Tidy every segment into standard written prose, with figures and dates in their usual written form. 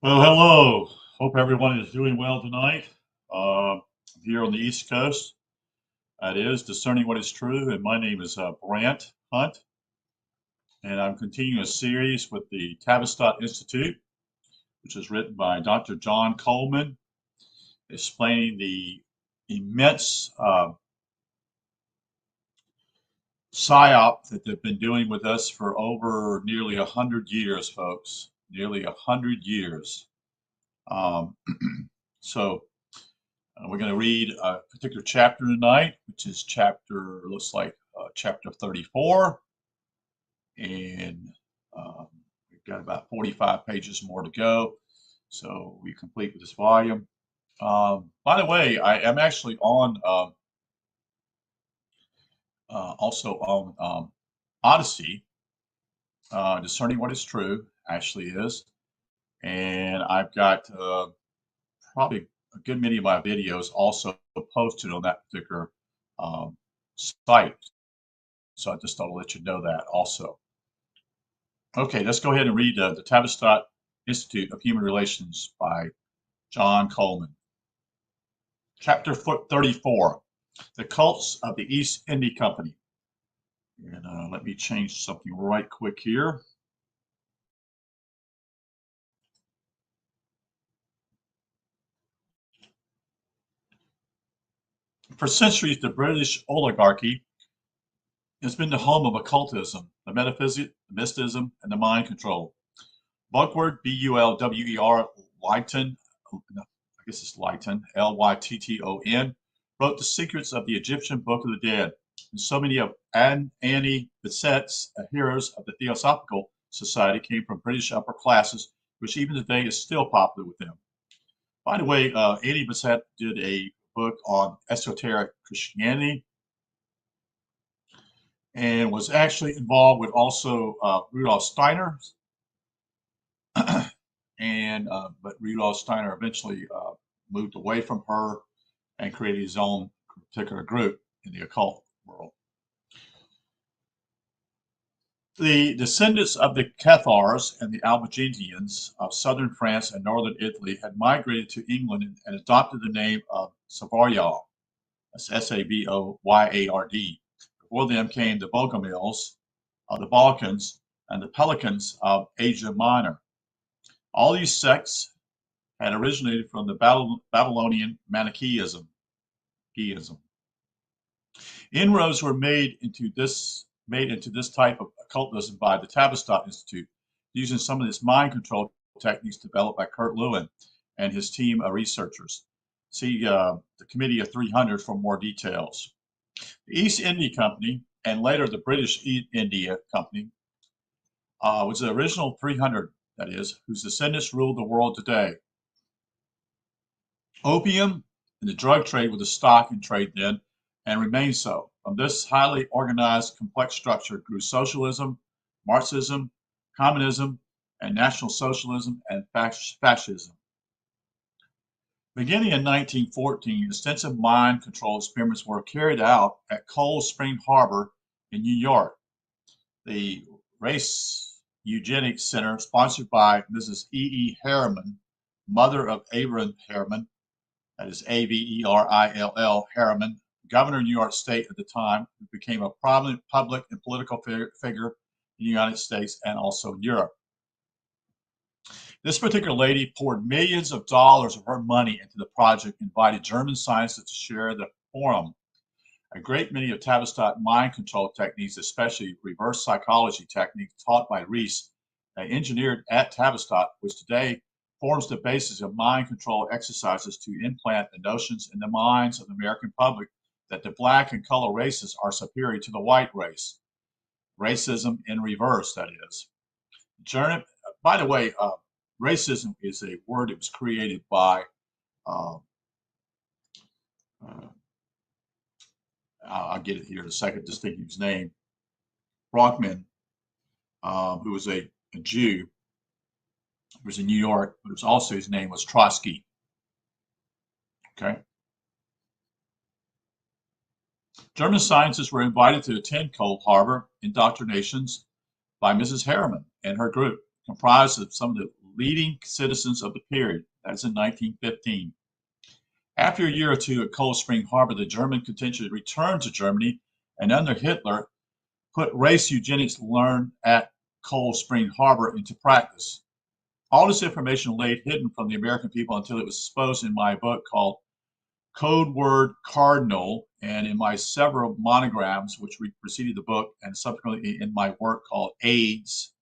Well, hello. Hope everyone is doing well tonight. Here on the East Coast, that is Discerning What is True, and my name is Brant Hunt, and I'm continuing a series with the Tavistock Institute, which is written by Dr. John Coleman, explaining the immense psyop that they've been doing with us for over nearly 100 years, folks. Nearly 100 years. Um, so we're going to read a particular chapter tonight, which is looks like chapter 34. And we've got about 45 pages more to go. So we complete with this volume. By the way, I am actually on also on Odyssey. Discerning What is True actually is. And I've got probably a good many of my videos also posted on that particular site. So I just thought I'd let you know that also. Okay, let's go ahead and read the Tavistock Institute of Human Relations by John Coleman. Chapter 34, The Cults of the East India Company. And let me change something right quick here. For centuries, the British oligarchy has been the home of occultism, the metaphysics, the mysticism, and the mind control. Bulwer, B-U-L-W-E-R, Lytton, I guess it's Lytton, L-Y-T-T-O-N, wrote The Secrets of the Egyptian Book of the Dead. And so many of Annie Bessette's heroes of the Theosophical Society came from British upper classes, which even today is still popular with them. By the way, Annie Besette did a book on esoteric Christianity and was actually involved with also Rudolf Steiner. But Rudolf Steiner eventually moved away from her and created his own particular group in the occult world. The descendants of the Cathars and the Albigensians of southern France and northern Italy had migrated to England and adopted the name of Savoyard. That's Savoyard. Before them came the Bogomils of the Balkans and the Pelicans of Asia Minor. All these sects had originated from the Babylonian Manichaeism. Inroads were made into this type of occultism by the Tavistock Institute, using some of its mind control techniques developed by Kurt Lewin and his team of researchers. See the Committee of 300 for more details. The East India Company, and later the British East India Company, was the original 300, that is, whose descendants ruled the world today. Opium and the drug trade were the stock in trade then, and remain so. From this highly organized, complex structure grew socialism, Marxism, communism, and National Socialism and fascism. Beginning in 1914, extensive mind control experiments were carried out at Cold Spring Harbor in New York. The Race Eugenics Center, sponsored by Mrs. E. Harriman, mother of Abraham Harriman, that is Averill Harriman, governor of New York State at the time, who became a prominent public and political figure in the United States and also in Europe. This particular lady poured millions of dollars of her money into the project, invited German scientists to share the forum. A great many of Tavistock mind control techniques, especially reverse psychology techniques taught by Reese, engineered at Tavistock, which today forms the basis of mind control exercises to implant the notions in the minds of the American public that the black and color races are superior to the white race. Racism in reverse, that is. By the way, racism is a word that was created by, I'll get it here in a second, just thinking his name, Brockman, who was a Jew, who was in New York, but it was also his name was Trotsky. Okay. German scientists were invited to attend Cold Harbor indoctrinations by Mrs. Harriman and her group, comprised of some of the leading citizens of the period. That's in 1915. After a year or two at Cold Spring Harbor, the German contingent returned to Germany and under Hitler put race eugenics learned at Cold Spring Harbor into practice. All this information lay hidden from the American people until it was exposed in my book called Code Word Cardinal, and in my several monograms which preceded the book, and subsequently in my work called AIDS,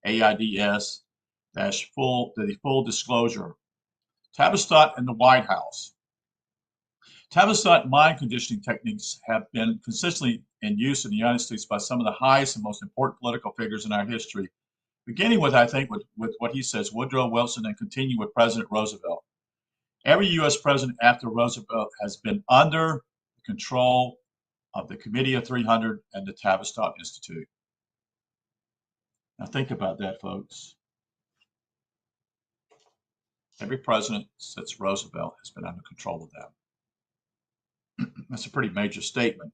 AIDS, the full disclosure. Tavistock and the White House. Tavistock mind conditioning techniques have been consistently in use in the United States by some of the highest and most important political figures in our history, beginning with, I think, with what he says, Woodrow Wilson, and continue with President Roosevelt. Every U.S. president after Roosevelt has been under the control of the Committee of 300 and the Tavistock Institute. Now think about that, folks. Every president since Roosevelt has been under control of them. That's a pretty major statement.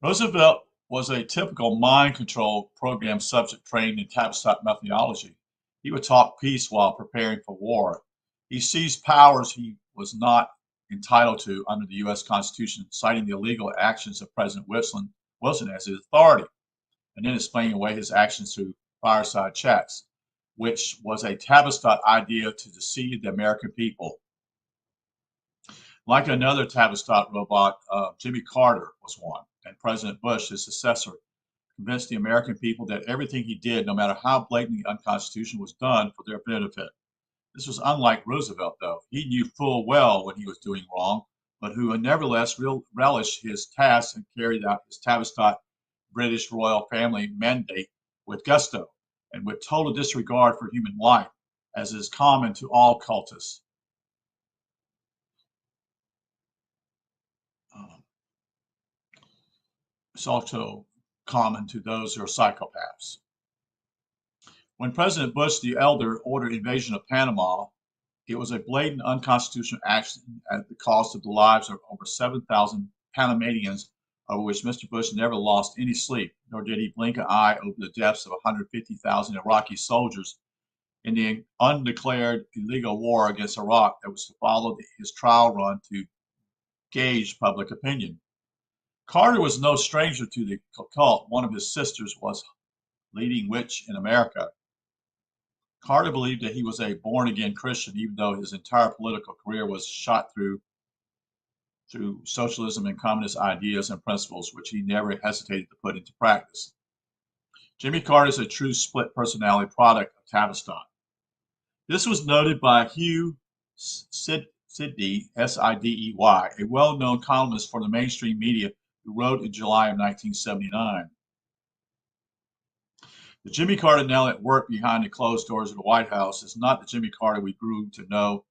Roosevelt was a typical mind control program subject trained in Tavistock methodology. He would talk peace while preparing for war. He seized powers he was not entitled to under the U.S. Constitution, citing the illegal actions of President Wilson as his authority, and then explaining away his actions through fireside chats, which was a Tavistock idea to deceive the American people. Like another Tavistock robot, Jimmy Carter was one, and President Bush, his successor, convinced the American people that everything he did, no matter how blatantly unconstitutional, was done for their benefit. This was unlike Roosevelt, though. He knew full well when he was doing wrong, but who nevertheless relished his task and carried out his Tavistock British royal family mandate with gusto and with total disregard for human life, as is common to all cultists. It's also common to those who are psychopaths. When President Bush the Elder ordered invasion of Panama, it was a blatant unconstitutional action at the cost of the lives of over 7,000 Panamanians, over which Mr. Bush never lost any sleep, nor did he blink an eye over the deaths of 150,000 Iraqi soldiers in the undeclared illegal war against Iraq that was to follow his trial run to gauge public opinion. Carter was no stranger to the cult. One of his sisters was leading witch in America. Carter believed that he was a born-again Christian, even though his entire political career was shot through socialism and communist ideas and principles, which he never hesitated to put into practice. Jimmy Carter is a true split personality product of Tavistock. This was noted by Hugh Sidney, S-I-D-E-Y, a well-known columnist for the mainstream media who wrote in July of 1979. The Jimmy Carter now at work behind the closed doors of the White House is not the Jimmy Carter we grew to know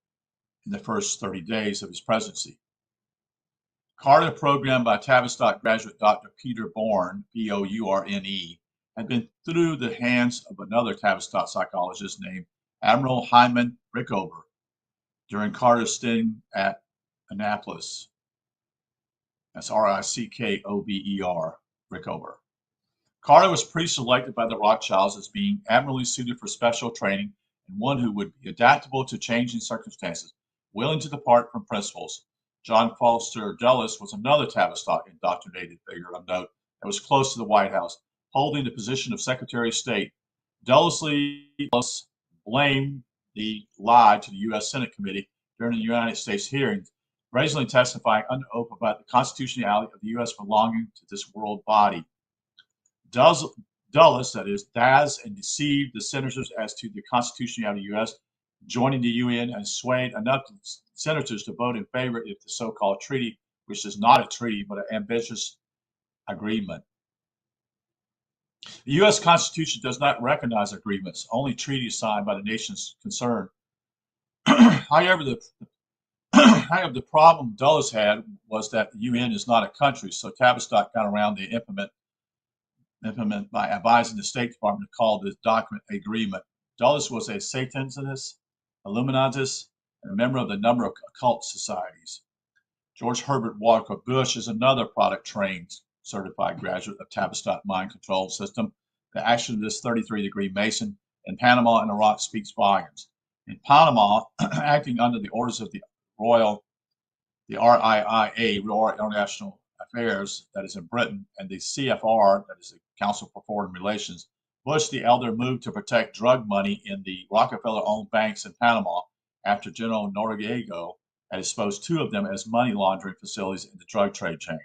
in the first 30 days of his presidency. Carter, programmed by Tavistock graduate Dr. Peter Bourne, B-O-U-R-N-E, had been through the hands of another Tavistock psychologist named Admiral Hyman Rickover during Carter's stint at Annapolis. That's R-I-C-K-O-V-E-R, Rickover. Carter was pre-selected by the Rothschilds as being admirably suited for special training and one who would be adaptable to changing circumstances, willing to depart from principles. John Foster Dulles was another Tavistock indoctrinated figure of note that was close to the White House, holding the position of Secretary of State. Dulles blamed the lie to the U.S. Senate Committee during the United States hearings, brazenly testifying under oath about the constitutionality of the U.S. belonging to this world body. Dulles, that is, dazzled and deceived the senators as to the constitutionality of the U.S., joining the UN, and swayed enough senators to vote in favor of the so-called treaty, which is not a treaty but an ambitious agreement. The U.S. Constitution does not recognize agreements, only treaties signed by the nations concerned. However, the problem Dulles had was that the UN is not a country, so Tavistock got around the implement by advising the State Department to call this document agreement. Dulles was a Satanist, Illuminatist, and a member of a number of occult societies. George Herbert Walker Bush is another product-trained certified graduate of Tavistock mind control system The action of this 33-degree Mason in Panama and Iraq speaks volumes. In Panama, acting under the orders of the RIIA, Royal International Affairs, that is in Britain, and the CFR, that is the Council for Foreign Relations, Bush the elder moved to protect drug money in the Rockefeller-owned banks in Panama after General Noriega had exposed two of them as money laundering facilities in the drug trade chain.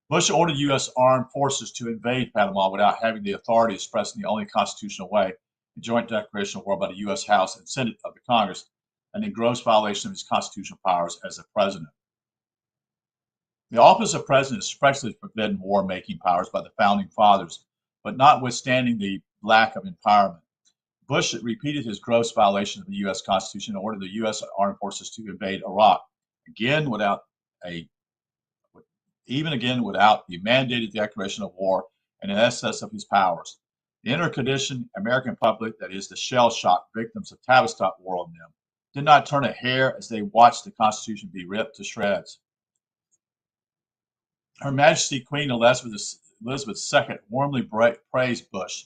Bush ordered U.S. armed forces to invade Panama without having the authority expressed in the only constitutional way, the joint declaration of war by the U.S. House and Senate of the Congress, and in gross violation of his constitutional powers as a president. The office of president is expressly forbidden war-making powers by the founding fathers, but notwithstanding the lack of empowerment, Bush repeated his gross violation of the U.S. Constitution and ordered the U.S. armed forces to invade Iraq, even again without the mandated declaration of war and in excess of his powers. The inner-conditioned American public, that is, the shell-shocked victims of Tavistock war on them, did not turn a hair as they watched the Constitution be ripped to shreds. Her Majesty Queen Elizabeth II warmly praised Bush,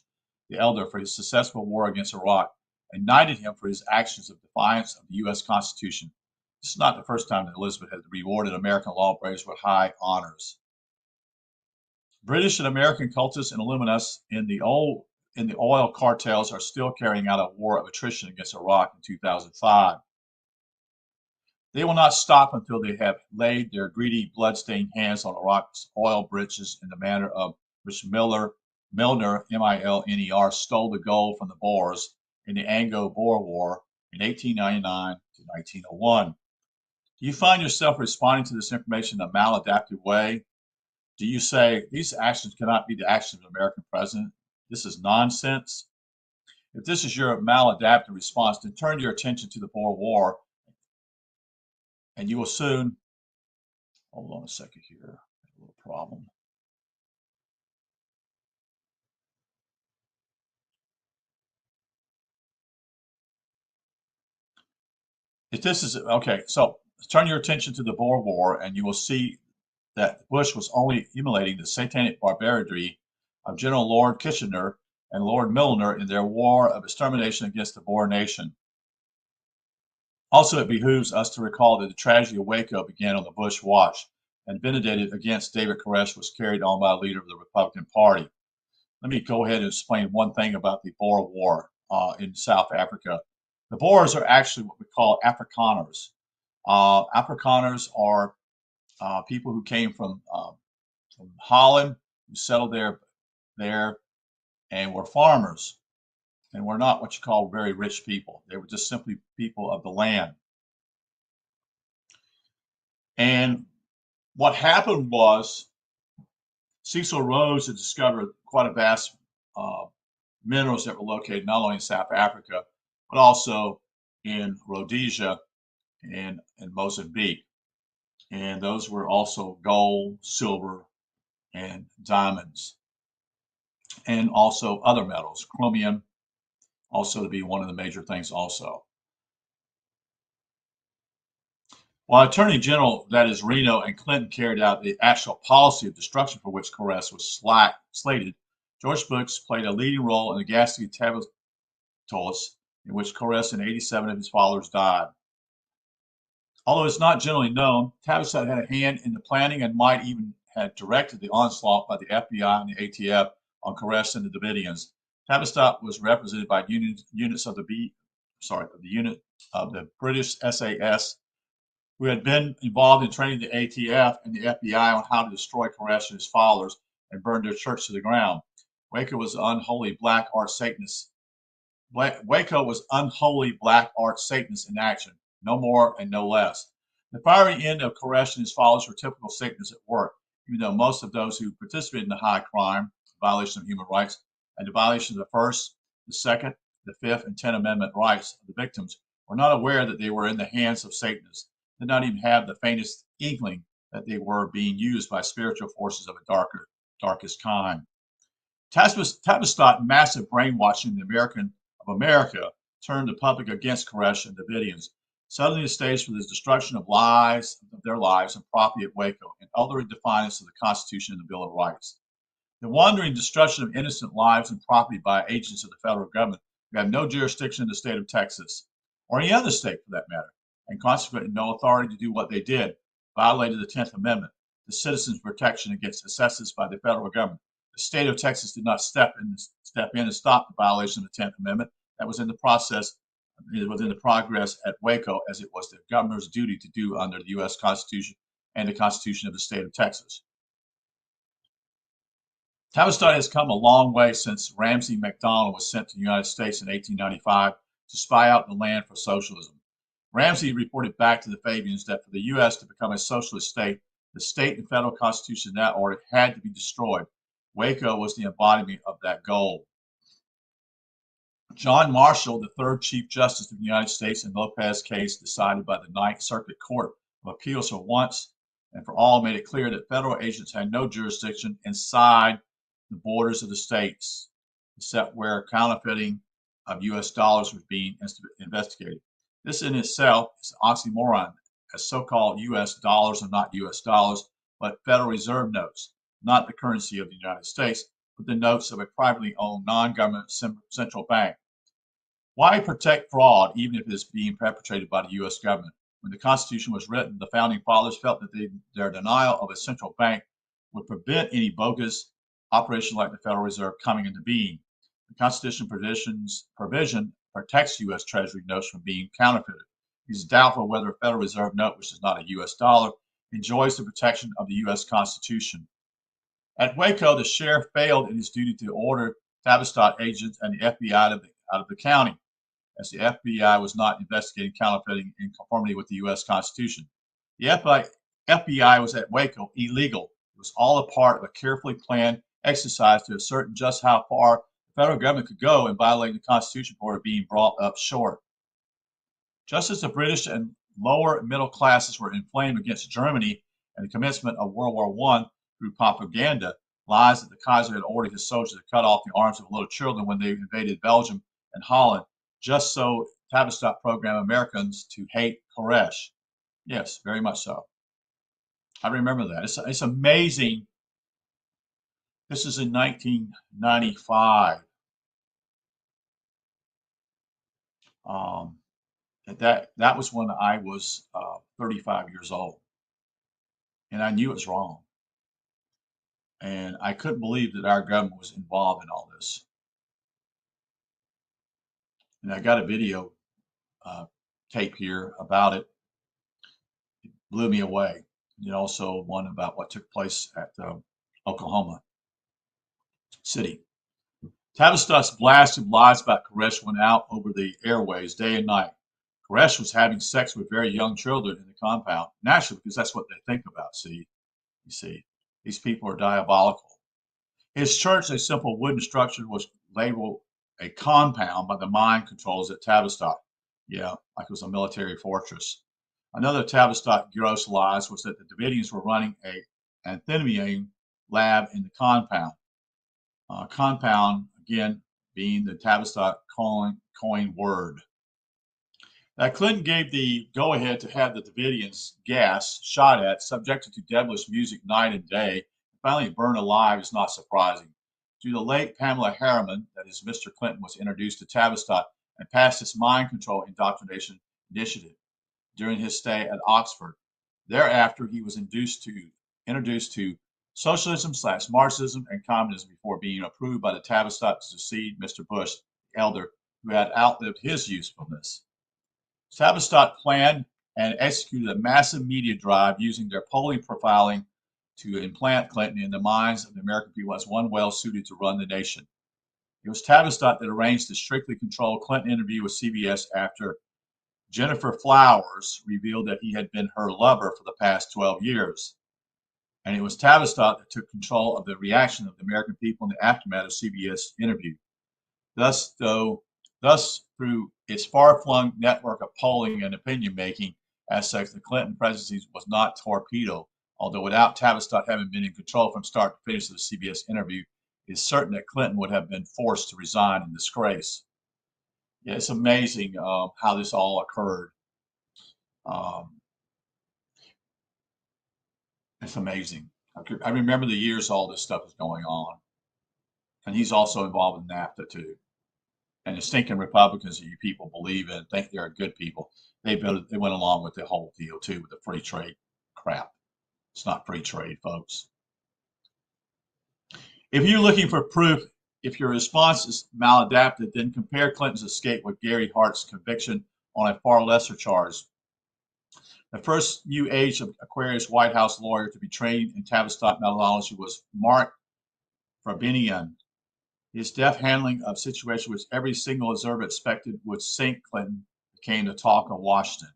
the elder, for his successful war against Iraq and knighted him for his actions of defiance of the U.S. Constitution. This is not the first time that Elizabeth has rewarded American lawbreakers with high honors. British and American cultists and Illuminists in the oil cartels are still carrying out a war of attrition against Iraq in 2005. They will not stop until they have laid their greedy, blood-stained hands on Iraq's oil britches in the manner of which Milner, M-I-L-N-E-R, stole the gold from the Boers in the Anglo-Boer War in 1899 to 1901. Do you find yourself responding to this information in a maladaptive way? Do you say, these actions cannot be the actions of an American president? This is nonsense? If this is your maladaptive response, then turn your attention to the Boer War, and you will soon, hold on a second here, a little problem. If this is, okay, so turn your attention to the Boer War, and you will see that Bush was only emulating the satanic barbarity of General Lord Kitchener and Lord Milner in their war of extermination against the Boer nation. Also, it behooves us to recall that the tragedy of Waco began on the Bush watch, and vendetta against David Koresh was carried on by a leader of the Republican Party. Let me go ahead and explain one thing about the Boer War in South Africa. The Boers are actually what we call Afrikaners. Afrikaners are people who came from Holland, who settled there, and were farmers, and were not what you call very rich people. They were just simply people of the land. And what happened was Cecil Rhodes had discovered quite a vast minerals that were located not only in South Africa, but also in Rhodesia and in Mozambique. And those were also gold, silver, and diamonds, and also other metals, chromium, also to be one of the major things also. While Attorney General, that is Reno and Clinton, carried out the actual policy of destruction for which Koresh was slated, George Bush played a leading role in the ghastly Tavistock, in which Koresh and 87 of his followers died. Although it's not generally known, Tavistock had a hand in the planning and might even have directed the onslaught by the FBI and the ATF on Koresh and the Davidians. Tavistock was represented by units of the British SAS, who had been involved in training the ATF and the FBI on how to destroy Koresh and his followers and burn their church to the ground. Waco was unholy black art Satanists. Waco was unholy black art Satanists in action. No more and no less. The fiery end of Koresh and his followers were typical Satanists at work, even though most of those who participated in the high crime, violation of human rights, and the violation of the First, the Second, the Fifth, and 10th Amendment rights of the victims were not aware that they were in the hands of Satanists, did not even have the faintest inkling that they were being used by spiritual forces of a darkest kind. Tavistock massive brainwashing of America turned the public against Koresh and the Davidians, setting the stage for the destruction of their lives and property at Waco, and utter defiance of the Constitution and the Bill of Rights. The wandering destruction of innocent lives and property by agents of the federal government who have no jurisdiction in the state of Texas, or any other state for that matter, and consequently no authority to do what they did, violated the 10th Amendment, the citizens' protection against assessments by the federal government. The state of Texas did not step in and stop the violation of the 10th Amendment. That was in the process, it was in the progress at Waco, as it was the governor's duty to do under the U.S. Constitution and the Constitution of the state of Texas. Tavistock has come a long way since Ramsay MacDonald was sent to the United States in 1895 to spy out the land for socialism. Ramsay reported back to the Fabians that for the U.S. to become a socialist state, the state and federal constitution in that order had to be destroyed. Waco was the embodiment of that goal. John Marshall, the third Chief Justice of the United States in Lopez case decided by the Ninth Circuit Court of Appeals for once and for all, made it clear that federal agents had no jurisdiction inside the borders of the states, except where counterfeiting of U.S. dollars was being investigated. This in itself is an oxymoron, as so-called U.S. dollars are not U.S. dollars, but Federal Reserve notes, not the currency of the United States, but the notes of a privately owned non-government central bank. Why protect fraud, even if it is being perpetrated by the U.S. government? When the Constitution was written, the Founding Fathers felt that their denial of a central bank would prevent any bogus operation like the Federal Reserve coming into being. The Constitution provision protects U.S. Treasury notes from being counterfeited. It is doubtful whether a Federal Reserve note, which is not a U.S. dollar, enjoys the protection of the U.S. Constitution. At Waco, the sheriff failed in his duty to order Tavistock agents and the FBI out of the county, as the FBI was not investigating counterfeiting in conformity with the U.S. Constitution. The FBI was at Waco illegal. It was all a part of a carefully planned exercise to ascertain just how far the federal government could go in violating the Constitution before being brought up short. Just as the British and lower middle classes were inflamed against Germany and the commencement of World War I through propaganda, lies that the Kaiser had ordered his soldiers to cut off the arms of little children when they invaded Belgium and Holland, just so Tavistock programmed Americans to hate Koresh. Yes, very much so. I remember that. It's amazing. This is in 1995. That was when I was 35 years old, and I knew it was wrong. And I couldn't believe that our government was involved in all this. And I got a video tape here about it. It blew me away. And also one about what took place at Oklahoma City. Tavistock's blast of lies about Koresh went out over the airways day and night. Koresh was having sex with very young children in the compound, naturally, because that's what they think about. You see, these people are diabolical. His church, a simple wooden structure, was labeled a compound by the mind controllers at Tavistock. Yeah, like it was a military fortress. Another Tavistock gross lies was that the Davidians were running an amphetamine lab in the compound. Compound, again, being the Tavistock coin word. Now, Clinton gave the go-ahead to have the Davidians gas shot at, subjected to devilish music night and day, and finally burned alive is not surprising. To the late Pamela Harriman, that is, Mr. Clinton was introduced to Tavistock and passed his mind control indoctrination initiative during his stay at Oxford. Thereafter, he was introduced to socialism/Marxism and communism before being approved by the Tavistock to succeed Mr. Bush, the elder, who had outlived his usefulness. Tavistock planned and executed a massive media drive using their polling profiling to implant Clinton in the minds of the American people as one well suited to run the nation. It was Tavistock that arranged the strictly controlled Clinton interview with CBS after Jennifer Flowers revealed that he had been her lover for the past 12 years. And it was Tavistock that took control of the reaction of the American people in the aftermath of CBS interview. Thus, through its far-flung network of polling and opinion-making aspects, the Clinton presidency was not torpedoed, although without Tavistock having been in control from start to finish of the CBS interview, it is certain that Clinton would have been forced to resign in disgrace. Yeah, it's amazing how this all occurred. It's amazing. I remember the years all this stuff was going on. And he's also involved in NAFTA too. And the stinking Republicans that you people believe in, think they're good people, they went along with the whole deal too, with the free trade crap. It's not free trade, folks. If you're looking for proof, if your response is maladapted, then compare Clinton's escape with Gary Hart's conviction on a far lesser charge. The first new age of Aquarius White House lawyer to be trained in Tavistock methodology was Mark Farbinian. His deft handling of situations which every single observer expected would sink Clinton became the talk of Washington.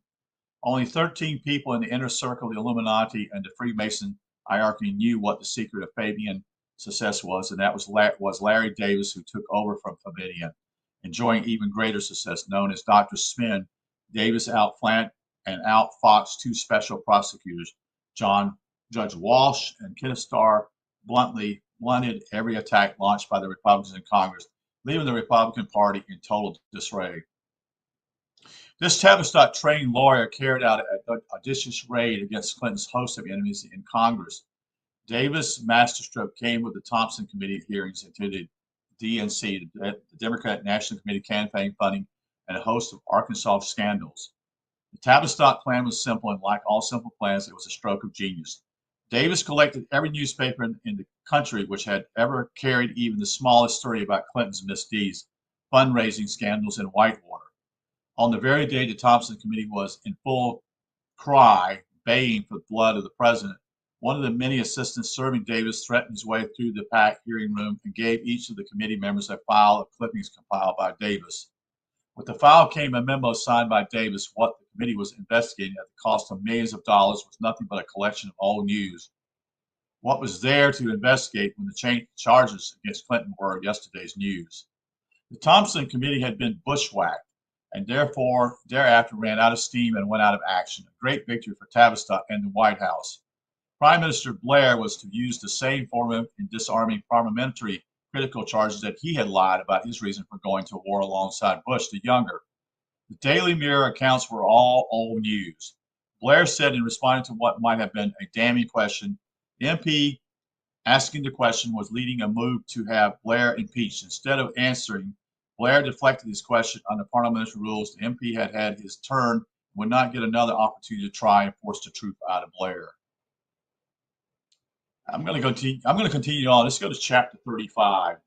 Only 13 people in the inner circle of the Illuminati and the Freemason hierarchy knew what the secret of Fabian's success was, and that was Larry Davis, who took over from Fabian, enjoying even greater success. Known as Dr. Spin, Davis outflanked and outfoxed two special prosecutors, Judge Walsh and Kenneth Starr, bluntly blunted every attack launched by the Republicans in Congress, leaving the Republican Party in total disarray. This Tavistock trained lawyer carried out an audacious raid against Clinton's host of enemies in Congress. Davis' masterstroke came with the Thompson Committee hearings into the DNC, the Democratic National Committee campaign funding, and a host of Arkansas scandals. The Tavistock plan was simple, and like all simple plans, it was a stroke of genius. Davis collected every newspaper in the country which had ever carried even the smallest story about Clinton's misdeeds, fundraising scandals, and Whitewater. On the very day the Thompson Committee was in full cry, baying for the blood of the president, one of the many assistants serving Davis threatened his way through the packed hearing room and gave each of the committee members a file of clippings compiled by Davis. With the file came a memo signed by Davis. What the committee was investigating at the cost of millions of dollars was nothing but a collection of old news. What was there to investigate when the charges against Clinton were yesterday's news? The Thompson Committee had been bushwhacked and therefore thereafter ran out of steam and went out of action. A great victory for Tavistock and the White House. Prime Minister Blair was to use the same formula in disarming parliamentary critical charges that he had lied about his reason for going to war alongside Bush the younger. The Daily Mirror accounts were all old news. Blair said in responding to what might have been a damning question, the MP asking the question was leading a move to have Blair impeached. Instead of answering, Blair deflected his question under parliamentary rules. The MP had had his turn and would not get another opportunity to try and force the truth out of Blair. I'm going to continue on. Let's go to chapter 35.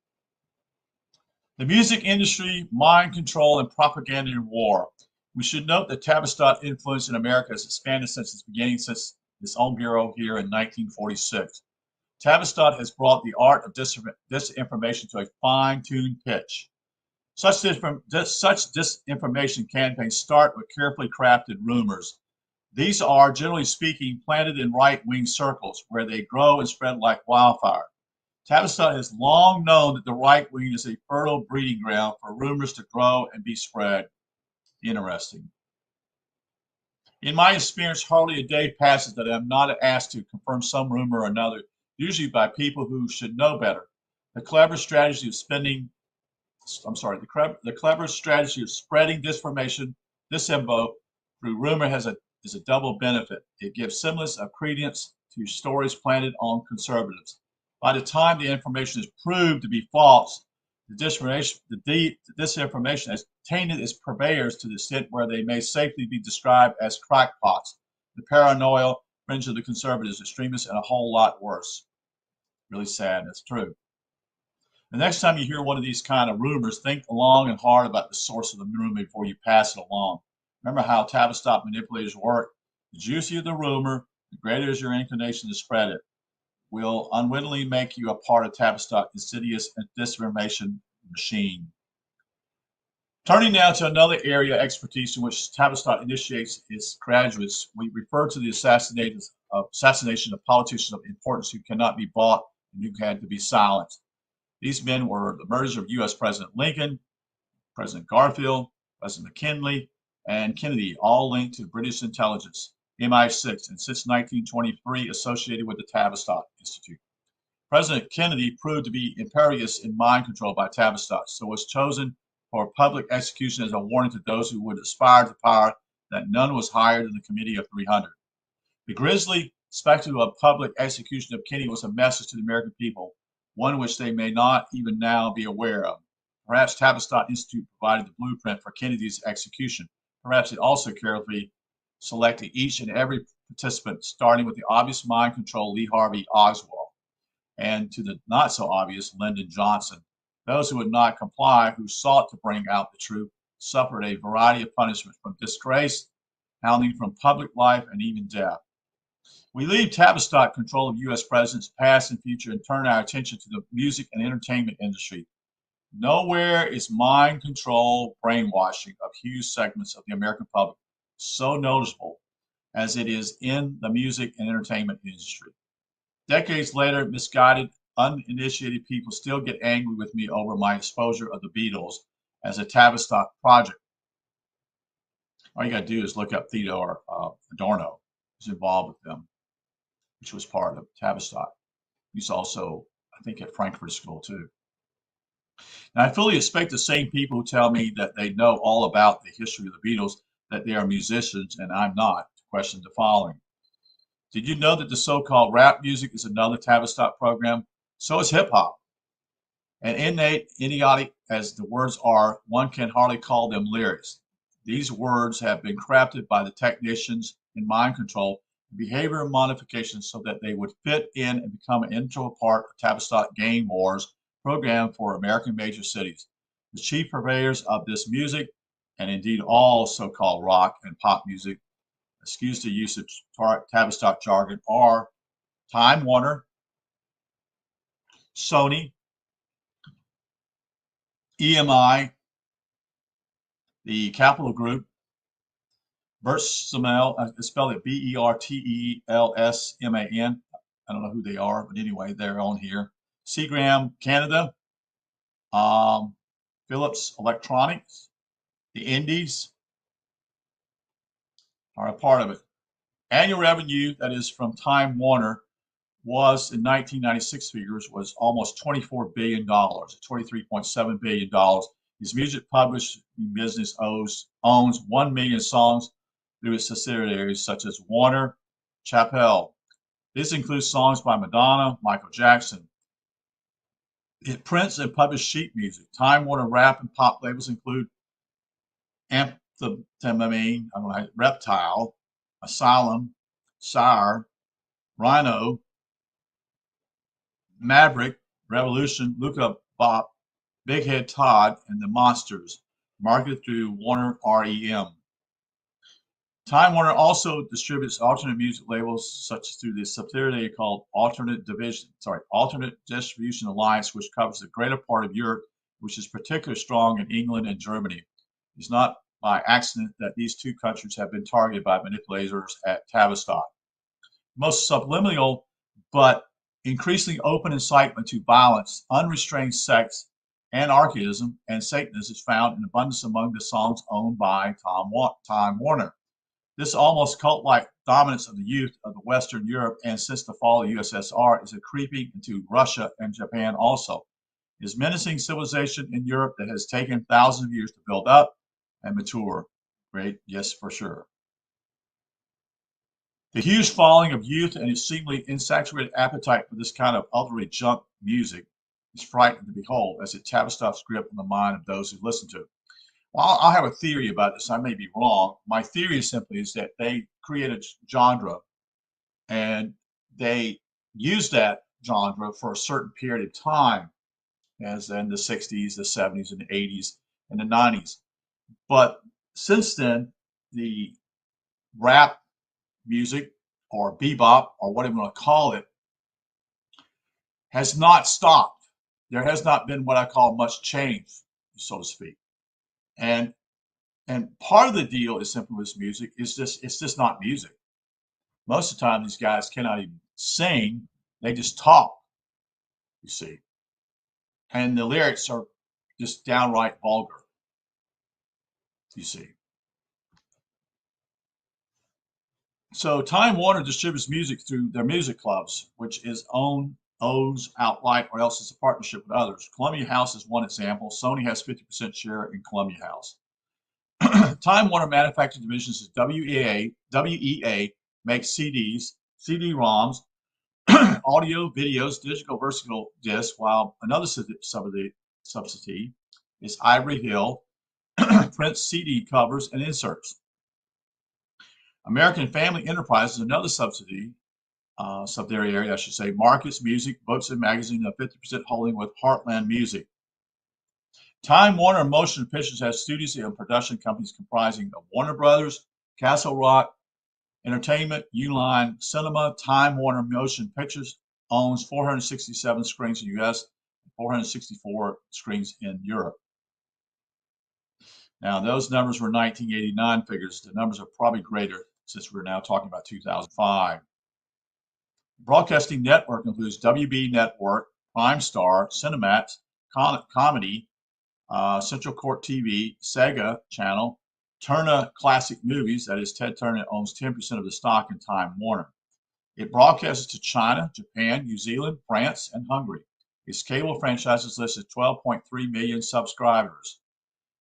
The music industry, mind control, and propaganda in war. We should note that Tavistock influence in America has expanded since its beginning, since its own bureau here in 1946. Tavistock has brought the art of disinformation to a fine-tuned pitch. Such disinformation campaigns start with carefully crafted rumors. These are, generally speaking, planted in right-wing circles where they grow and spread like wildfire. Tavistock has long known that the right wing is a fertile breeding ground for rumors to grow and be spread. Interesting. In my experience, hardly a day passes that I am not asked to confirm some rumor or another, usually by people who should know better. The clever strategy of spreading disinfo through rumor is a double benefit. It gives semblance of credence to stories planted on conservatives. By the time the information is proved to be false, the disinformation has tainted its purveyors to the extent where they may safely be described as crackpots, the paranoia fringe of the conservatives, extremists, and a whole lot worse. Really sad, that's true. The next time you hear one of these kind of rumors, think long and hard about the source of the rumor before you pass it along. Remember how Tavistock manipulators work. The juicier the rumor, the greater is your inclination to spread it. Will unwittingly make you a part of Tavistock's insidious disinformation machine. Turning now to another area of expertise in which Tavistock initiates its graduates, we refer to the assassination of politicians of importance who cannot be bought and who had to be silenced. These men were the murders of U.S. President Lincoln, President Garfield, President McKinley, and Kennedy, all linked to British intelligence, MI6, and since 1923 associated with the Tavistock Institute. President Kennedy proved to be imperious in mind control by Tavistock, so was chosen for public execution as a warning to those who would aspire to power that none was higher than the Committee of 300. The grisly spectacle of public execution of Kennedy was a message to the American people. one which they may not even now be aware of. Perhaps Tavistock Institute provided the blueprint for Kennedy's execution. Perhaps it also carefully selected each and every participant, starting with the obvious mind control Lee Harvey Oswald, and to the not so obvious Lyndon Johnson. Those who would not comply, who sought to bring out the truth, suffered a variety of punishments, from disgrace, hounding from public life, and even death. We leave Tavistock control of U.S. presidents, past and future, and turn our attention to the music and entertainment industry. Nowhere is mind control brainwashing of huge segments of the American public so noticeable as it is in the music and entertainment industry. Decades later, misguided, uninitiated people still get angry with me over my exposure of the Beatles as a Tavistock project. All you got to do is look up Theodore Adorno, who's involved with them, which was part of Tavistock. He's also, I think, at Frankfurt School too. Now, I fully expect the same people who tell me that they know all about the history of the Beatles, that they are musicians, and I'm not, to question the following. Did you know that the so-called rap music is another Tavistock program? So is hip-hop. And innate, idiotic as the words are, one can hardly call them lyrics. These words have been crafted by the technicians in mind control and behavior modification so that they would fit in and become an integral part of Tavistock Game Wars program for American major cities. The chief purveyors of this music, and indeed all so-called rock and pop music, excuse the use of Tavistock jargon, are Time Warner, Sony, EMI, the Capital Group, Bertelsmann, I spell it Bertelsman. I don't know who they are, but anyway, they're on here. Seagram Canada, Philips Electronics, the Indies are a part of it. Annual revenue, that is from Time Warner, was in 1996 figures was almost $24 billion, $23.7 billion. His music publishing business owns 1 million songs through its subsidiaries such as Warner Chappell. This includes songs by Madonna, Michael Jackson. It prints and publishes sheet music. Time Warner rap and pop labels include Amphetamine, Reptile, Asylum, Sire, Rhino, Maverick, Revolution, Luca Bop, Big Head Todd, and the Monsters, marketed through Warner REM. Time Warner also distributes alternate music labels such as through the subsidiary called Alternate Distribution Alliance, which covers the greater part of Europe, which is particularly strong in England and Germany. It's not by accident that these two countries have been targeted by manipulators at Tavistock. Most subliminal but increasingly open incitement to violence, unrestrained sex, anarchism, and Satanism is found in abundance among the songs owned by Time Warner. This almost cult-like dominance of the youth of the Western Europe and since the fall of the USSR is creeping into Russia and Japan also. It is menacing civilization in Europe that has taken thousands of years to build up and mature. Great, yes, for sure. The huge following of youth and its seemingly insaturated appetite for this kind of utterly junk music is frightening to behold as it Tavistock's grip on the mind of those who listen to it. Well, I'll have a theory about this. I may be wrong. My theory simply is that they created genre and they used that genre for a certain period of time, as in the 60s, the 70s, and the 80s, and the 90s. But since then, the rap music or bebop or whatever you want to call it has not stopped. There has not been what I call much change, so to speak. And part of the deal is simply with music is it's just not music. Most of the time these guys cannot even sing, they just talk, you see. And the lyrics are just downright vulgar, you see. So Time Warner distributes music through their music clubs, which is owns outright or else it's a partnership with others. Columbia House is one example. Sony has 50% share in Columbia House. Time Warner Manufacturing Divisions is WEA makes CDs, CD-ROMs, audio, videos, digital versatile disc, while another subsidy is Ivory Hill, print CD covers and inserts. American Family Enterprise is another subsidiary, I should say, markets, music, books, and magazines, a 50% holding with Heartland Music. Time Warner Motion Pictures has studios and production companies comprising of Warner Brothers, Castle Rock Entertainment, Uline Cinema. Time Warner Motion Pictures owns 467 screens in the U.S. and 464 screens in Europe. Now, those numbers were 1989 figures. The numbers are probably greater since we're now talking about 2005. Broadcasting network includes WB Network, Prime Star, Cinemax, Comedy, Central Court TV, Sega Channel, Turner Classic Movies, that is, Ted Turner owns 10% of the stock in Time Warner. It broadcasts to China, Japan, New Zealand, France, and Hungary. Its cable franchises listed 12.3 million subscribers.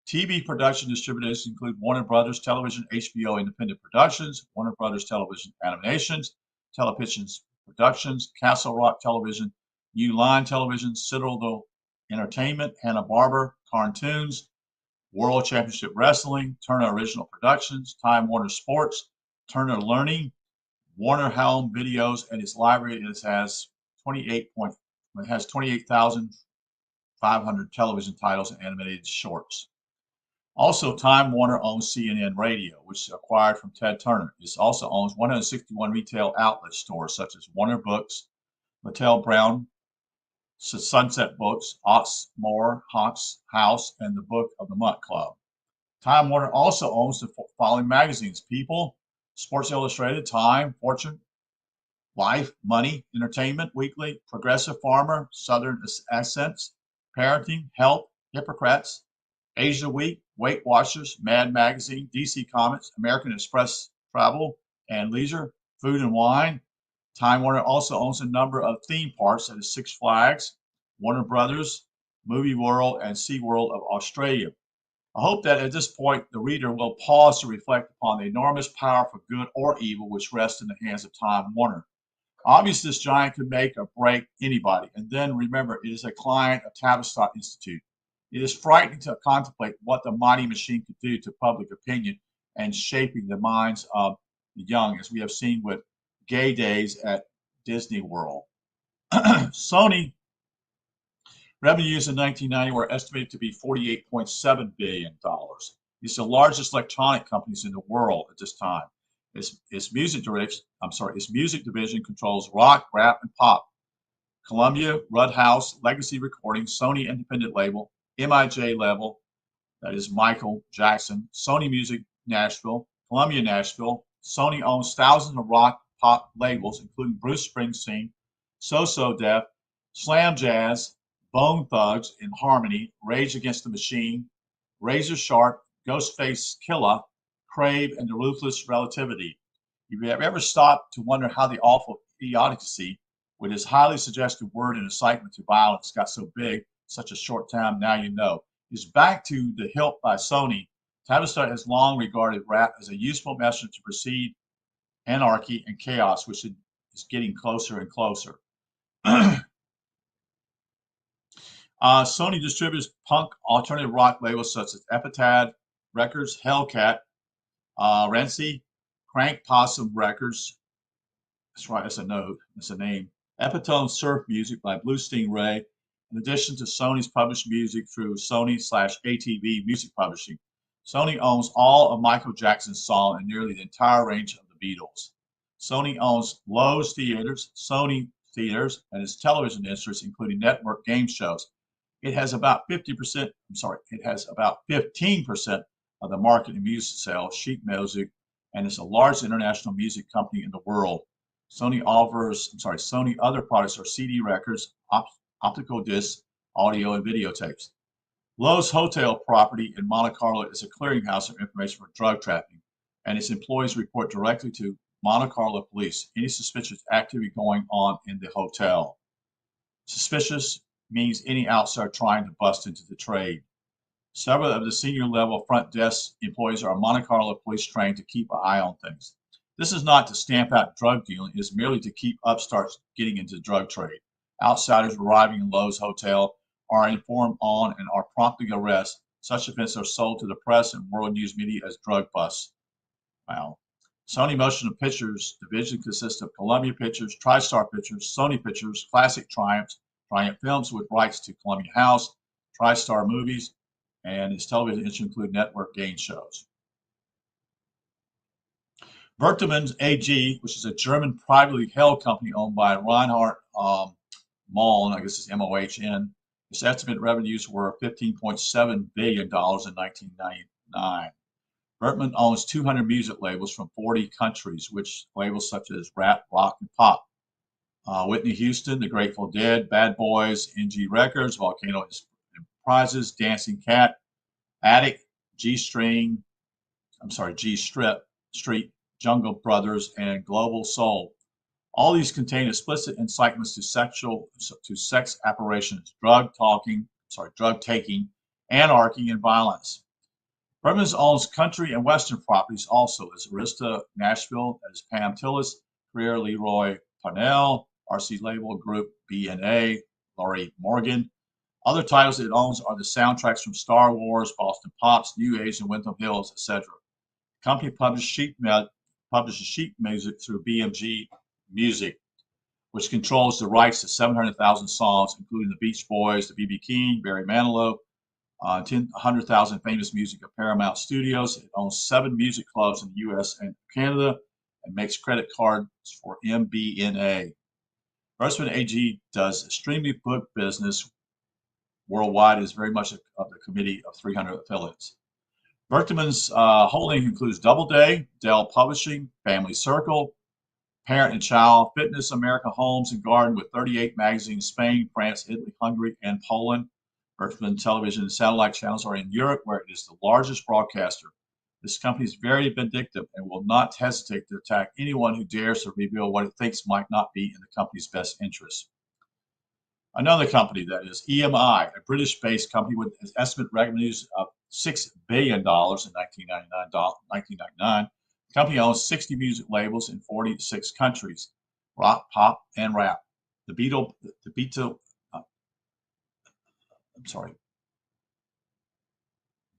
TV production distributors include Warner Brothers Television, HBO Independent Productions, Warner Brothers Television Animations, Televisions Productions, Castle Rock Television, Uline Television, Citadel Entertainment, Hanna-Barbera Cartoons, World Championship Wrestling, Turner Original Productions, Time Warner Sports, Turner Learning, Warner Home Videos, and its library has 28,500 television titles and animated shorts. Also, Time Warner owns CNN Radio, which is acquired from Ted Turner. It also owns 161 retail outlet stores such as Warner Books, Mattel Brown, Sunset Books, Ox Moore, Hawks House, and the Book of the Month Club. Time Warner also owns the following magazines: People, Sports Illustrated, Time, Fortune, Life, Money, Entertainment Weekly, Progressive Farmer, Southern Accents, Parenting, Health, Hippocrates, Asia Week, Weight Watchers, Mad Magazine, DC Comics, American Express Travel and Leisure, Food and Wine. Time Warner also owns a number of theme parks, that is Six Flags, Warner Brothers, Movie World, and SeaWorld of Australia. I hope that at this point the reader will pause to reflect upon the enormous power for good or evil which rests in the hands of Time Warner. Obviously, this giant could make or break anybody. And then remember, it is a client of Tavistock Institute. It is frightening to contemplate what the mighty machine could do to public opinion and shaping the minds of the young, as we have seen with Gay Days at Disney World. Sony revenues in 1990 were estimated to be $48.7 billion. It's the largest electronic companies in the world at this time. Its music division controls rock, rap, and pop. Columbia, Rudhouse, Legacy Recordings, Sony Independent Label, MIJ Label, that is Michael Jackson, Sony Music Nashville, Columbia Nashville. Sony owns thousands of rock pop labels, including Bruce Springsteen, So Def, Slam Jazz, Bone Thugs in Harmony, Rage Against the Machine, Razor Sharp, Ghostface Killah, Crave, and The Ruthless Relativity. If you have ever stopped to wonder how the awful idiocy with his highly suggestive word and incitement to violence got so big such a short time, now you know. Is back to the hilt by Sony. Tavistock has long regarded rap as a useful message to precede anarchy and chaos, which is getting closer and closer. Sony distributes punk alternative rock labels such as Epitaph Records, Hellcat, Renzi, Crank Possum Records. That's right, that's a note, that's a name. Epitone Surf Music by Blue Stingray, in addition to Sony's published music through Sony/ATV Music Publishing. Sony owns all of Michael Jackson's songs and nearly the entire range of the Beatles. Sony owns Lowe's Theaters, Sony Theaters, and its television interests, including network game shows. It has about 15% of the market in music sales, sheet music, and is the largest international music company in the world. Sony other products are CD records, optical discs, audio, and videotapes. Lowe's hotel property in Monte Carlo is a clearinghouse of information for drug trafficking, and its employees report directly to Monte Carlo police any suspicious activity going on in the hotel. Suspicious means any outsider trying to bust into the trade. Several of the senior level front desk employees are Monte Carlo police trained to keep an eye on things. This is not to stamp out drug dealing, it is merely to keep upstarts getting into the drug trade. Outsiders arriving in Lowe's Hotel are informed on and are promptly arrested. Such events are sold to the press and world news media as drug busts. Wow. Sony Motion Pictures division consists of Columbia Pictures, TriStar Pictures, Sony Pictures, Classic Triumph, Triumph Films with rights to Columbia House, TriStar Movies, and its television interests include network game shows. Bertelsmann AG, which is a German privately held company owned by Reinhard Mohn, I guess it's M-O-H-N. Its estimated revenues were $15.7 billion in 1999. Bertelsmann owns 200 music labels from 40 countries, which labels such as rap, rock, and pop. Whitney Houston, The Grateful Dead, Bad Boys, NG Records, Volcano Prizes, Dancing Cat, Attic, G-Strip, Street, Jungle Brothers, and Global Soul. All these contain explicit incitements to sex apparitions, drug taking, anarchy, and violence. Bertelsmann owns country and western properties also, as Arista Nashville, as Pam Tillis, Career Leroy Parnell, RC Label Group B&A, Laurie Morgan. Other titles it owns are the soundtracks from Star Wars, Boston Pops, New Age, and Windham Hills, etc. The company publishes sheet music through BMG Music, which controls the rights to 700,000 songs, including the Beach Boys, the B.B. King, Barry Manilow, 100,000 famous music of Paramount Studios. It owns 7 music clubs in the U.S. and Canada and makes credit cards for MBNA. Bertelsmann AG does extremely book business worldwide. It is very much of the committee of 300 affiliates. Bertelsmann's holding includes Doubleday, Dell Publishing, Family Circle, Parent and Child, Fitness, America Homes and Garden with 38 magazines, Spain, France, Italy, Hungary, and Poland. Bertelsmann television and satellite channels are in Europe, where it is the largest broadcaster. This company is very vindictive and will not hesitate to attack anyone who dares to reveal what it thinks might not be in the company's best interest. Another company, that is EMI, a British-based company with estimated revenues of $6 billion in 1999. The company owns 60 music labels in 46 countries, rock, pop, and rap.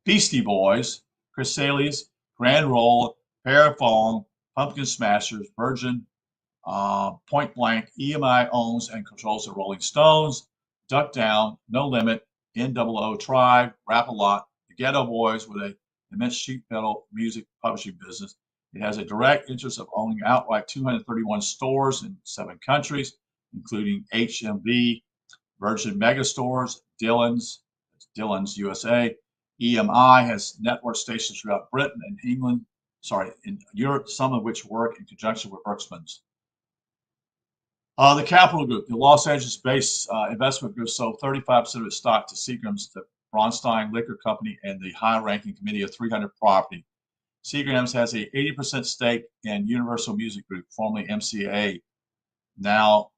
Beastie Boys, Chrysalis, Grand Roll, Parafong, Pumpkin Smashers, Virgin, Point Blank. EMI owns and controls the Rolling Stones, Duck Down, No Limit, NOO Tribe, Rap-A-Lot, the Ghetto Boys with an immense sheet metal music publishing business. It has a direct interest of owning outright 231 stores in 7 countries, including HMV, Virgin Megastores, Dillon's USA. EMI has network stations throughout Britain and in Europe, some of which work in conjunction with Bertelsmann's. The Capital Group, the Los Angeles-based investment group, sold 35% of its stock to Seagram's, the Bronstein Liquor Company, and the high-ranking committee of 300 Property. Seagram's has a 80% stake in Universal Music Group, formerly MCA, now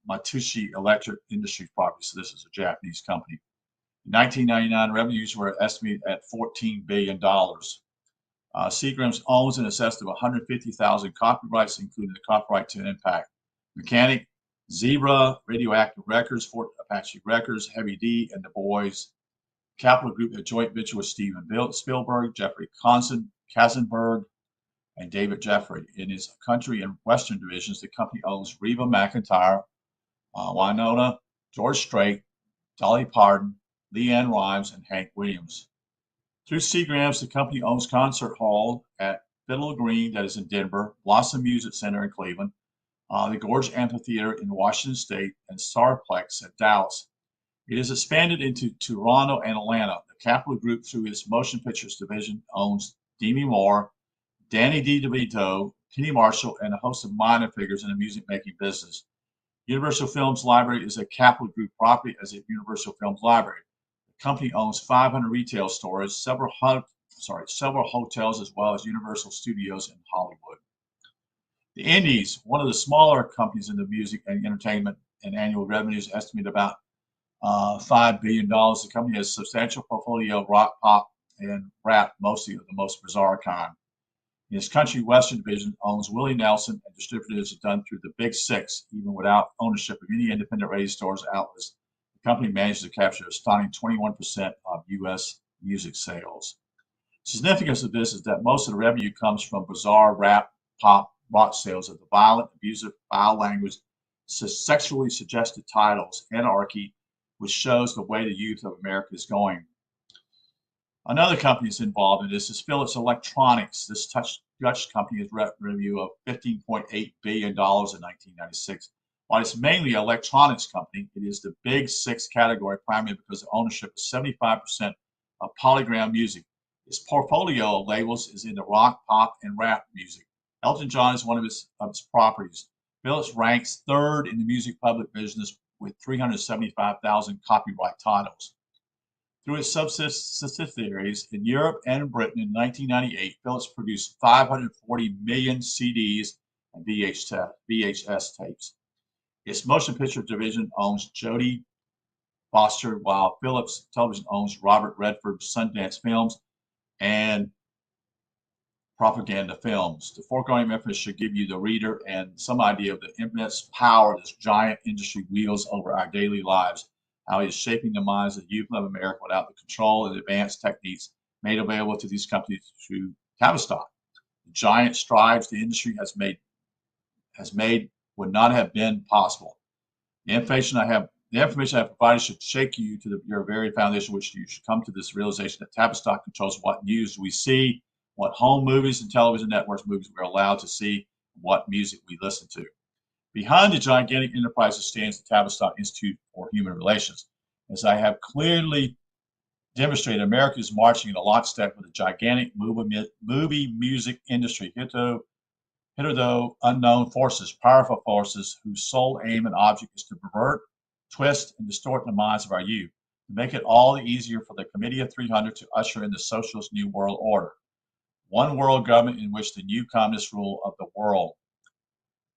Mitsubishi Electric Industries Property. So this is a Japanese company. In 1999, revenues were estimated at $14 billion. Seagram's owns in excess of 150,000 copyrights, including the copyright to Impact, Mechanic, Zebra, Radioactive Records, Fort Apache Records, Heavy D, and The Boys. Capital Group, a joint venture with Steven Spielberg, Jeffrey Katzenberg, and David Jeffrey. In his country and western divisions, the company owns Reba McEntire, Winona, George Strait, Dolly Parton, Leanne Rimes, and Hank Williams. Through Seagram's, the company owns Concert Hall at Fiddle Green, that is in Denver, Blossom Music Center in Cleveland, the Gorge Amphitheater in Washington State, and Starplex at Dallas. It is expanded into Toronto and Atlanta. The Capital Group, through its motion pictures division, owns Demi Moore, Danny DeVito, Penny Marshall, and a host of minor figures in the music-making business. Universal Films Library is a Capital Group property as a Universal Films Library. The company owns 500 retail stores, several hotels, as well as Universal Studios in Hollywood. The Indies, one of the smaller companies in the music and entertainment, and annual revenues estimated about $5 billion. The company has a substantial portfolio of rock, pop, and rap, mostly of the most bizarre kind. In his country western division owns Willie Nelson and distributors are done through the Big Six, even without ownership of any independent radio stores or outlets. The company manages to capture a stunning 21% of U.S. music sales. The significance of this is that most of the revenue comes from bizarre rap, pop, rock sales of the violent, abusive, foul language, sexually suggested titles, anarchy, which shows the way the youth of America is going. Another company that's involved in this is Philips Electronics. This Dutch company has revenue of $15.8 billion in 1996. While it's mainly an electronics company, it is the big six category primarily because the ownership is 75% of Polygram Music. Its portfolio of labels is in the rock, pop, and rap music. Elton John is one of its properties. Philips ranks third in the music public business with 375,000 copyright titles. Through its subsidiaries in Europe and Britain in 1998, Philips produced 540 million CDs and VHS tapes. Its motion picture division owns Jodie Foster, while Philips Television owns Robert Redford's Sundance Films and Propaganda Films. The foregoing reference should give you, the reader, and some idea of the immense power this giant industry wields over our daily lives, how it is shaping the minds of the youth of America without the control and advanced techniques made available to these companies through Tavistock. The giant strides the industry has made would not have been possible. The information I have provided should shake you to your very foundation, which you should come to this realization that Tavistock controls what news we see, what home movies and television networks movies we're allowed to see, and what music we listen to. Behind the gigantic enterprises stands the Tavistock Institute for Human Relations. As I have clearly demonstrated, America is marching in a lockstep with the gigantic movie music industry, hitherto unknown forces, powerful forces whose sole aim and object is to pervert, twist, and distort the minds of our youth, to make it all the easier for the Committee of 300 to usher in the socialist New World Order. One world government in which the new communist rule of the world.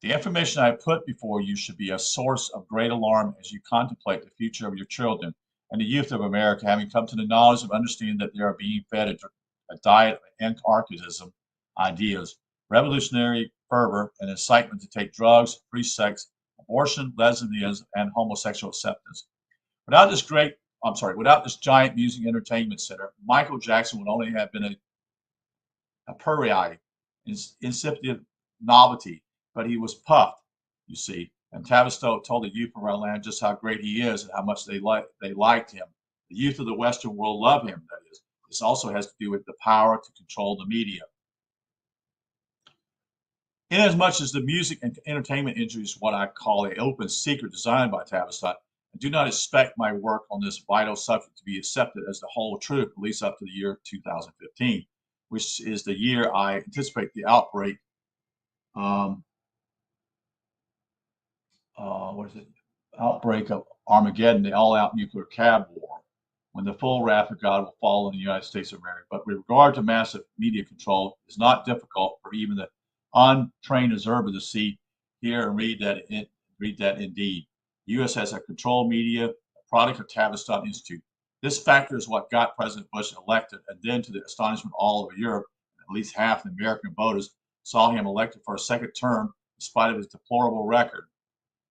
The information I have put before you should be a source of great alarm as you contemplate the future of your children and the youth of America, having come to the knowledge of understanding that they are being fed a diet of anarchism ideas, revolutionary fervor, and incitement to take drugs, free sex, abortion, lesbianism, and homosexual acceptance. Without this giant music entertainment center, Michael Jackson would only have been a pariah, insipid novelty, but he was puffed, you see. And Tavistock told the youth of our land just how great he is and how much they liked him. The youth of the Western world love him, that is. This also has to do with the power to control the media. Inasmuch as the music and entertainment industry is what I call an open secret designed by Tavistock, I do not expect my work on this vital subject to be accepted as the whole truth, at least up to the year 2015, which is the year I anticipate the outbreak. Outbreak of Armageddon, the all-out nuclear cab war, when the full wrath of God will fall on the United States of America. But with regard to massive media control, it's not difficult for even the untrained observer to see, hear, and read that indeed. The U.S. has a controlled media, a product of Tavistock Institute. This factor is what got President Bush elected, and then, to the astonishment of all over Europe, at least half the American voters saw him elected for a second term in spite of his deplorable record.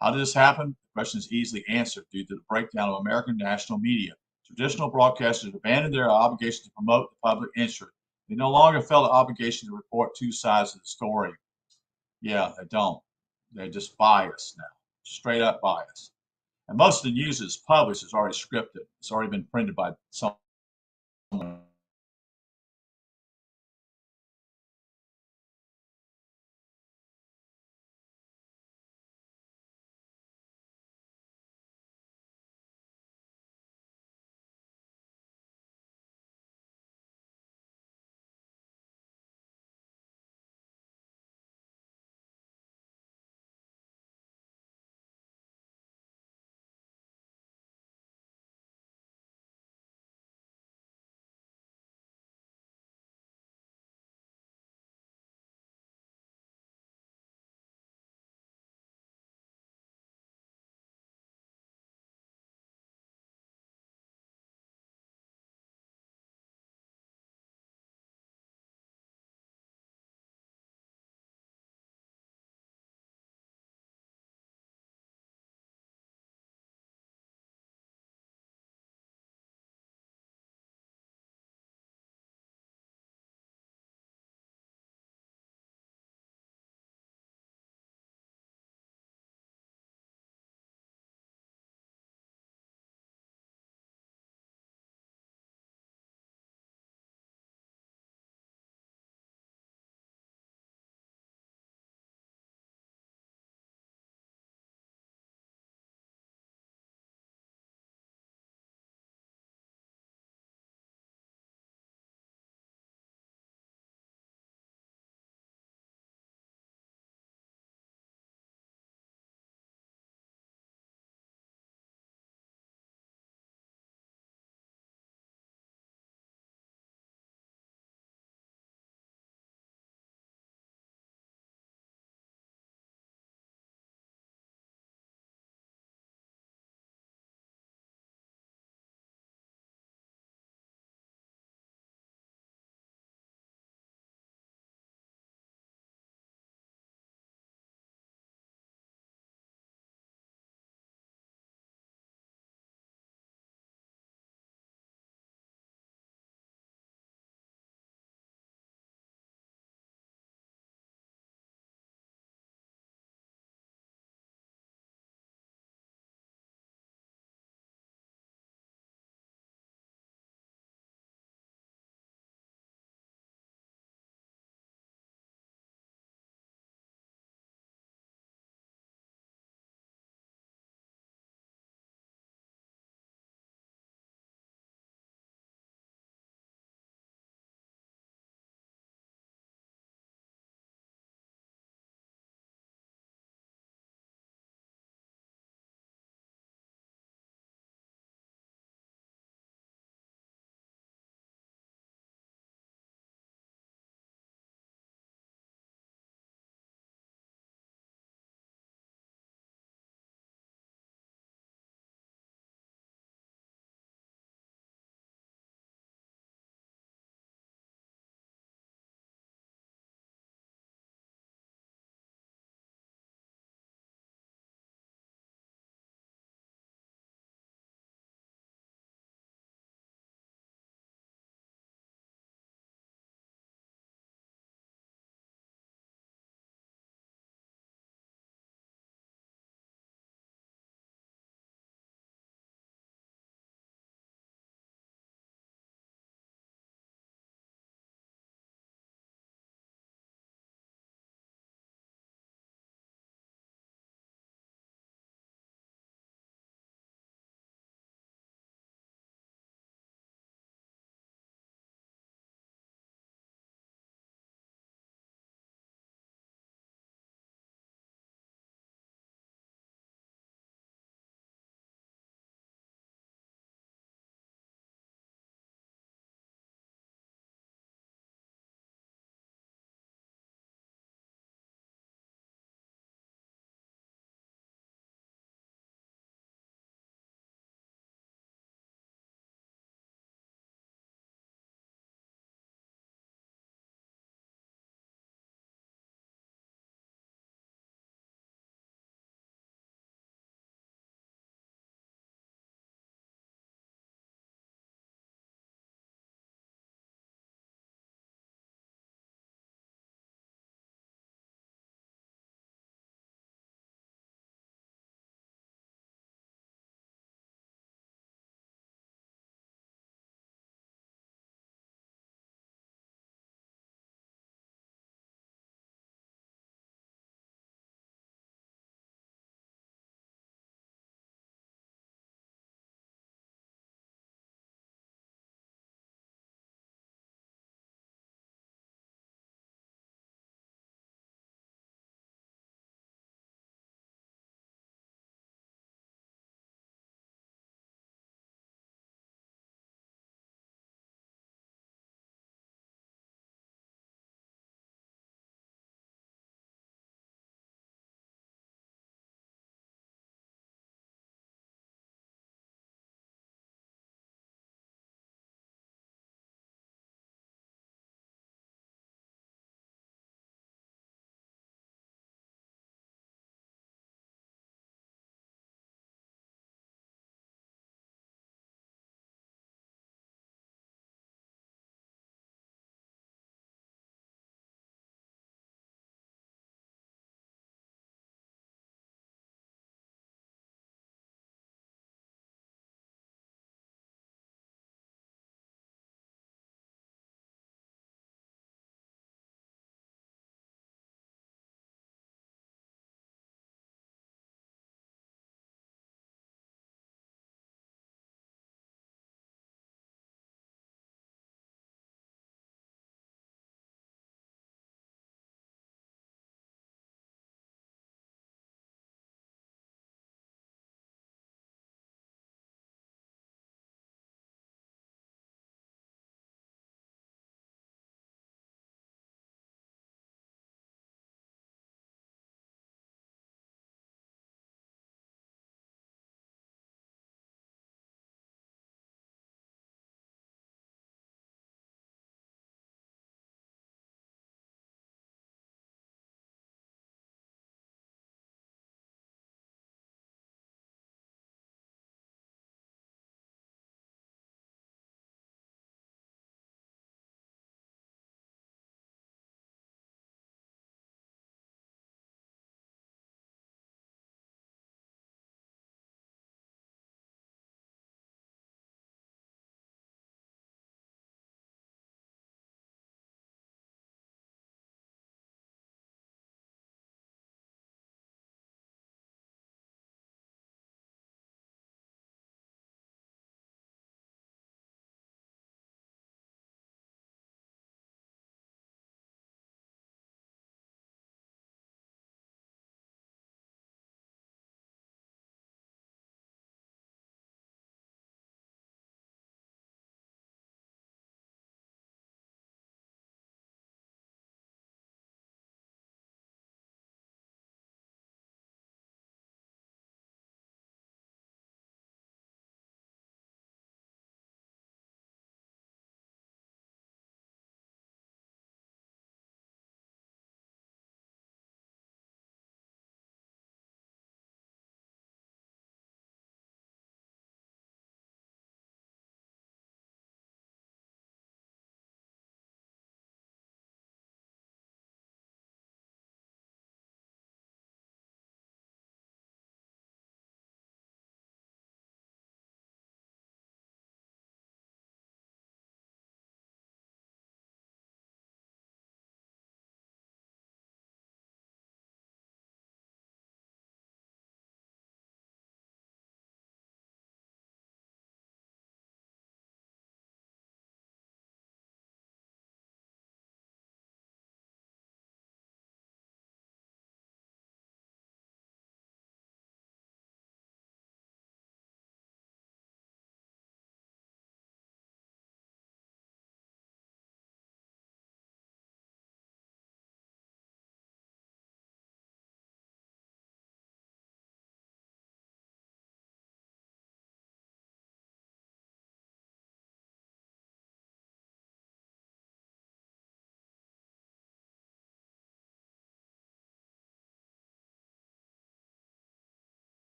How did this happen? The question is easily answered due to the breakdown of American national media. Traditional broadcasters abandoned their obligation to promote the public interest. They no longer felt the obligation to report two sides of the story. Yeah, they don't. They're just biased now, straight up biased. And most of the news that's published is already scripted. It's already been printed by some